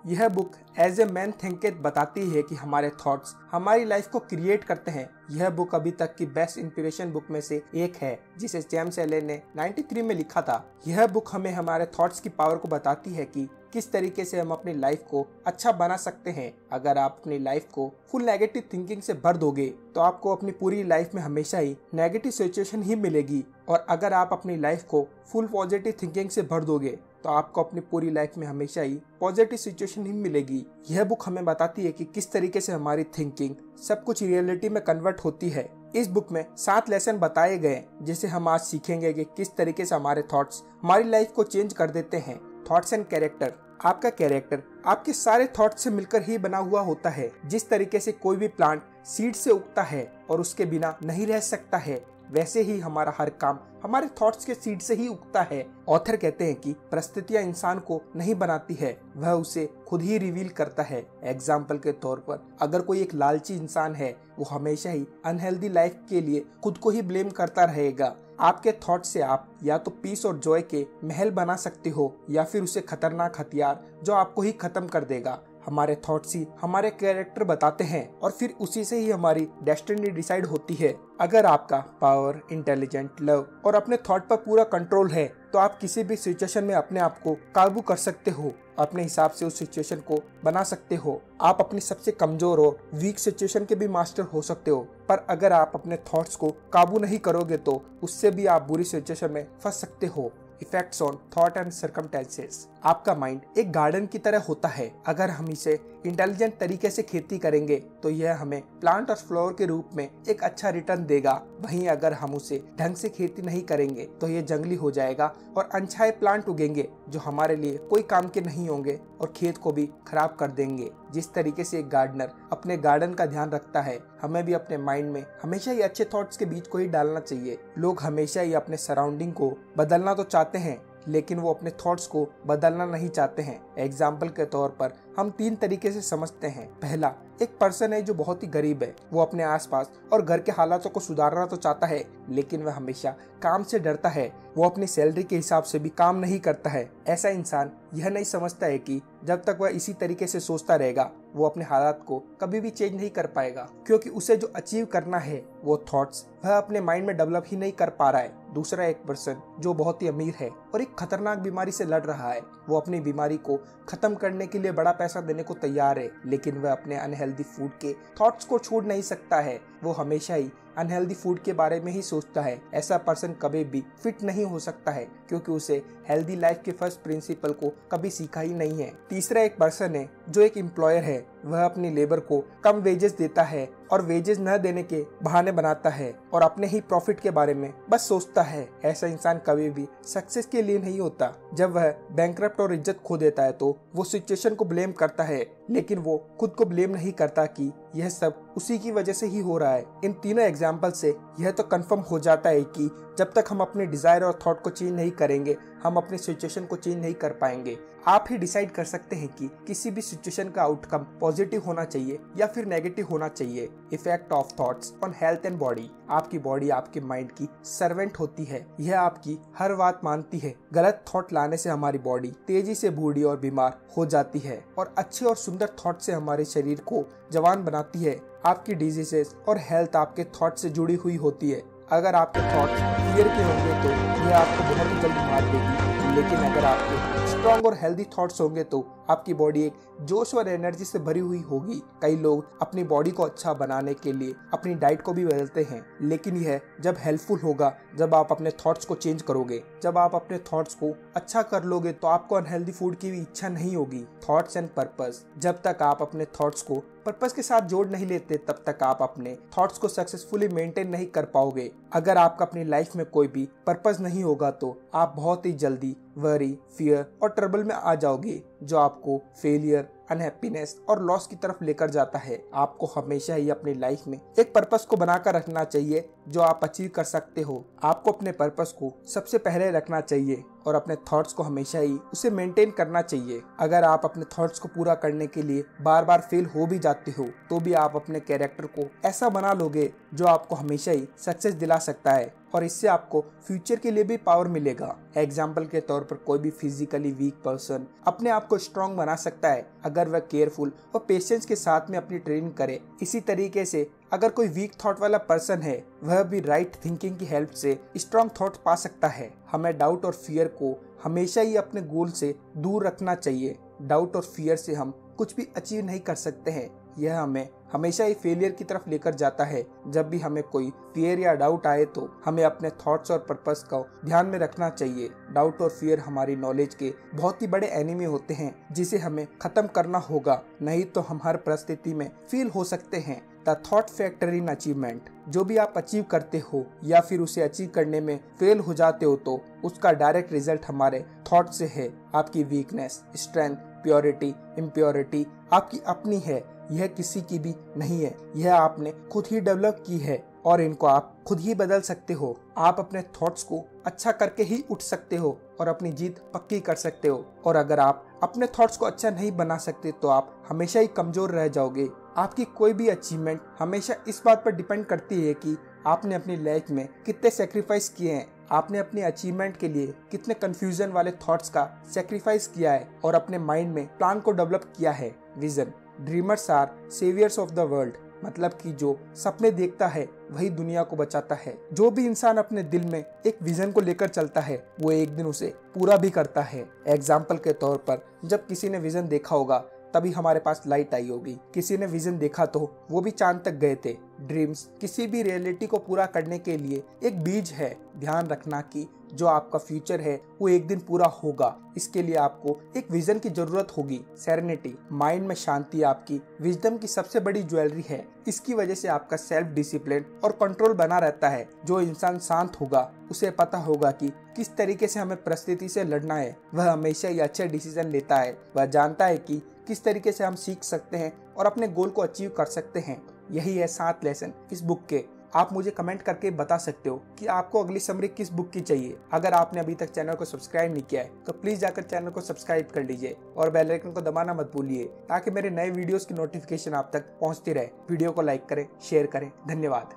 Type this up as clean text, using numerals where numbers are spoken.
यह book as a man thinketh बताती है कि हमारे थॉट्स हमारी लाइफ को क्रिएट करते हैं। यह बुक अभी तक की बेस्ट इंस्पिरेशन बुक में से एक है, जिसे जेम्स एलन ने 93 में लिखा था। यह बुक हमें हमारे थॉट्स की पावर को बताती है कि किस तरीके से हम अपनी लाइफ को अच्छा बना सकते हैं। अगर आप अपनी लाइफ को फुल नेगेटिव थिंकिंग से भर दोगे तो आपको अपनी पूरी लाइफ में हमेशा ही नेगेटिव सिचुएशन ही मिलेगी, और अगर आप अपनी लाइफ को फुल पॉजिटिव थिंकिंग से भर दोगे तो आपको अपनी पूरी लाइफ में हमेशा ही पॉजिटिव सिचुएशन ही मिलेगी। यह बुक हमें बताती है कि किस तरीके से हमारी थिंकिंग सब कुछ रियलिटी में कन्वर्ट होती है। इस बुक में 7 लेसन बताए गए जिसे हम आज सीखेंगे कि किस तरीके से हमारे थॉट्स हमारी लाइफ को चेंज कर देते हैं। Thoughts and character. आपका कैरेक्टर आपके सारे थॉट्स से मिलकर ही बना हुआ होता है। जिस तरीके से कोई भी प्लांट सीड से उगता है और उसके बिना नहीं रह सकता है, वैसे ही हमारा हर काम हमारे थॉट्स के सीड से ही उगता है। ऑथर कहते हैं कि परिस्थितियां इंसान को नहीं बनाती है, वह उसे खुद ही रिवील करता है। एग्जाम्पल के तौर पर अगर कोई एक लालची इंसान है, वो हमेशा ही अनहेल्दी लाइफ के लिए खुद को ही ब्लेम करता रहेगा। आपके थॉट से आप या तो पीस और जॉय के महल बना सकते हो, या फिर उसे खतरनाक हथियार जो आपको ही खत्म कर देगा। हमारे थॉट्स ही हमारे कैरेक्टर बताते हैं और फिर उसी से ही हमारी डेस्टिनी डिसाइड होती है। अगर आपका पावर, इंटेलिजेंट, लव और अपने थॉट पर पूरा कंट्रोल है तो आप किसी भी सिचुएशन में अपने आप को काबू कर सकते हो, अपने हिसाब से उस सिचुएशन को बना सकते हो। आप अपनी सबसे कमजोर और वीक सिचुएशन के भी मास्टर हो सकते हो, पर अगर आप अपने थॉट्स को काबू नहीं करोगे तो उससे भी आप बुरी सिचुएशन में फंस सकते हो। Effects on thought and circumstances. आपका माइंड एक गार्डन की तरह होता है। अगर हम इसे इंटेलिजेंट तरीके से खेती करेंगे तो यह हमें प्लांट और फ्लावर के रूप में एक अच्छा रिटर्न देगा। वहीं अगर हम उसे ढंग से खेती नहीं करेंगे तो यह जंगली हो जाएगा और अनछाए प्लांट उगेंगे जो हमारे लिए कोई काम के नहीं होंगे और खेत को भी खराब कर देंगे। जिस तरीके से एक गार्डनर अपने गार्डन का ध्यान रखता है, हमें भी अपने माइंड में हमेशा ही अच्छे थॉट्स के बीच को ही डालना चाहिए। लोग हमेशा ही अपने सराउंडिंग को बदलना तो चाहते हैं, लेकिन वो अपने थॉट्स को बदलना नहीं चाहते हैं। एग्जाम्पल के तौर पर हम 3 तरीके से समझते हैं। पहला, एक पर्सन है जो बहुत ही गरीब है। वो अपने आसपास और घर के हालातों को सुधारना तो चाहता है, लेकिन वह हमेशा काम से डरता है। वो अपनी सैलरी के हिसाब से भी काम नहीं करता है। ऐसा इंसान यह नहीं समझता है कि जब तक वह इसी तरीके से सोचता रहेगा वो अपने हालात को कभी भी चेंज नहीं कर पाएगा, क्योंकि उसे जो अचीव करना है वो थॉट्स वह अपने माइंड में डेवलप ही नहीं कर पा रहा है। दूसरा, एक पर्सन जो बहुत ही अमीर है और एक खतरनाक बीमारी से लड़ रहा है। वो अपनी बीमारी को खत्म करने के लिए बड़ा पैसा देने को तैयार है, लेकिन वह अपने अनहेल्दी फूड के थॉट्स को छोड़ नहीं सकता है। वो हमेशा ही अनहेल्दी फूड के बारे में ही सोचता है। ऐसा पर्सन कभी भी फिट नहीं हो सकता है, क्योंकि उसे हेल्दी लाइफ के फर्स्ट प्रिंसिपल को कभी सीखा ही नहीं है। तीसरा, एक पर्सन है जो एक एम्प्लॉयर है। वह अपनी लेबर को कम वेजेस देता है और वेजेस न देने के बहाने बनाता है और अपने ही प्रॉफिट के बारे में बस सोचता है। ऐसा इंसान कभी भी सक्सेस के लिए नहीं होता। जब वह बैंकरप्ट और इज्जत खो देता है तो वो सिचुएशन को ब्लेम करता है, लेकिन वो खुद को ब्लेम नहीं करता कि यह सब उसी की वजह से ही हो रहा है। इन तीनों एग्जाम्पल से यह तो कंफर्म हो जाता है कि जब तक हम अपने डिजायर और थॉट को चेंज नहीं करेंगे, हम अपनी सिचुएशन को चेंज नहीं कर पाएंगे। आप ही डिसाइड कर सकते हैं कि किसी भी सिचुएशन का आउटकम पॉजिटिव होना चाहिए या फिर नेगेटिव होना चाहिए। Effect of thoughts on health and body. आपकी बॉडी आपके माइंड की सर्वेंट होती है। यह आपकी हर बात मानती है। गलत थॉट लाने से हमारी बॉडी तेजी से बूढ़ी और बीमार हो जाती है, और अच्छे और सुंदर थॉट से हमारे शरीर को जवान बनाती है। आपकी डिजीजेस और हेल्थ आपके थॉट से जुड़ी हुई होती है। अगर आपके थॉट फियर के होंगे तो यह आपको बहुत ही जल्दी मार देगी, लेकिन अगर आपके स्ट्रॉन्ग और हेल्दी थॉट्स होंगे तो आपकी बॉडी एक जोश और एनर्जी से भरी हुई होगी। कई लोग अपनी बॉडी को अच्छा बनाने के लिए अपनी डाइट को भी बदलते हैं, लेकिन यह जब हेल्पफुल होगा जब आप अपने थॉट्स को चेंज करोगे। जब आप अपने थॉट्स को अच्छा कर लोगे तो आपको अनहेल्दी फूड की भी इच्छा नहीं होगी। Thoughts and purpose. जब तक आप अपने थॉट्स को पर्पस के साथ जोड़ नहीं लेते, तब तक आप अपने थॉट्स को सक्सेसफुली मेंटेन नहीं कर पाओगे। अगर आपका अपनी लाइफ में कोई भी पर्पस नहीं होगा तो आप बहुत ही जल्दी वरी, फियर और ट्रबल में आ जाओगे, जो आपको फेलियर, अनहैप्पीनेस और लॉस की तरफ लेकर जाता है। आपको हमेशा ही अपनी लाइफ में एक पर्पस को बनाकर रखना चाहिए जो आप अचीव कर सकते हो। आपको अपने पर्पस को सबसे पहले रखना चाहिए और अपने थॉट्स को हमेशा ही उसे मेंटेन करना चाहिए। अगर आप अपने थॉट्स को पूरा करने के लिए बार बार फेल हो भी जाते हो तो भी आप अपने कैरेक्टर को ऐसा बना लोगे जो आपको हमेशा ही सक्सेस दिला सकता है। और इससे आपको फ्यूचर के लिए भी पावर मिलेगा। एग्जाम्पल के तौर पर कोई भी फिजिकली वीक पर्सन अपने आप को स्ट्रॉन्ग बना सकता है अगर वह केयरफुल और पेशेंस के साथ में अपनी ट्रेनिंग करे। इसी तरीके से अगर कोई वीक थॉट वाला पर्सन है वह भी राइट थिंकिंग की हेल्प से स्ट्रॉन्ग थॉट पा सकता है। हमें डाउट और फियर को हमेशा ही अपने गोल से दूर रखना चाहिए। डाउट और फियर से हम कुछ भी अचीव नहीं कर सकते हैं। यह हमें हमेशा ही फेलियर की तरफ लेकर जाता है। जब भी हमें कोई फियर या डाउट आए तो हमें अपने थॉट्स और पर्पस को ध्यान में रखना चाहिए। डाउट और फियर हमारी नॉलेज के बहुत ही बड़े एनिमी होते हैं जिसे हमें खत्म करना होगा, नहीं तो हम हर परिस्थिति में फेल हो सकते हैं। The thought factor in achievement, जो भी आप अचीव करते हो या फिर उसे अचीव करने में फेल हो जाते हो तो उसका डायरेक्ट रिजल्ट हमारे थॉट से है। आपकी वीकनेस, स्ट्रेंथ, प्योरिटी, इम्प्योरिटी आपकी अपनी है, यह किसी की भी नहीं है। यह आपने खुद ही डेवलप की है और इनको आप खुद ही बदल सकते हो। आप अपने थॉट्स को अच्छा करके ही उठ सकते हो और अपनी जीत पक्की कर सकते हो। और अगर आप अपने थॉट्स को अच्छा नहीं बना सकते तो आप हमेशा ही कमजोर रह जाओगे। आपकी कोई भी अचीवमेंट हमेशा इस बात पर डिपेंड करती है कि आपने अपनी लाइफ में कितने सेक्रीफाइस किए हैं, आपने अपनी अचीवमेंट के लिए कितने कंफ्यूजन वाले थॉट्स का सेक्रीफाइस किया है और अपने माइंड में प्लान को डेवलप किया है। Vision, dreamers are saviours of the world, मतलब कि जो सपने देखता है वही दुनिया को बचाता है। जो भी इंसान अपने दिल में एक विजन को लेकर चलता है वो एक दिन उसे पूरा भी करता है। एग्जाम्पल के तौर पर जब किसी ने विजन देखा होगा तभी हमारे पास लाइट आई होगी। किसी ने विजन देखा तो वो भी चांद तक गए थे। ड्रीम्स किसी भी रियलिटी को पूरा करने के लिए एक बीज है। ध्यान रखना कि जो आपका फ्यूचर है वो एक दिन पूरा होगा। इसके लिए आपको एक विजन की जरूरत होगी। सेरेनिटी, माइंड में शांति आपकी विजडम की सबसे बड़ी ज्वेलरी है। इसकी वजह से आपका सेल्फ डिसिप्लिन और कंट्रोल बना रहता है। जो इंसान शांत होगा उसे पता होगा कि किस तरीके से हमें परिस्थिति से लड़ना है। वह हमेशा ही अच्छे डिसीजन लेता है। वह जानता है कि किस तरीके से हम सीख सकते हैं और अपने गोल को अचीव कर सकते हैं। यही है 7 लेसन इस बुक के। आप मुझे कमेंट करके बता सकते हो कि आपको अगली समरी किस बुक की चाहिए। अगर आपने अभी तक चैनल को सब्सक्राइब नहीं किया है तो प्लीज जाकर चैनल को सब्सक्राइब कर लीजिए और बेल आइकन को दबाना मत भूलिए ताकि मेरे नए वीडियोस की नोटिफिकेशन आप तक पहुंचती रहे। वीडियो को लाइक करें, शेयर करें। धन्यवाद।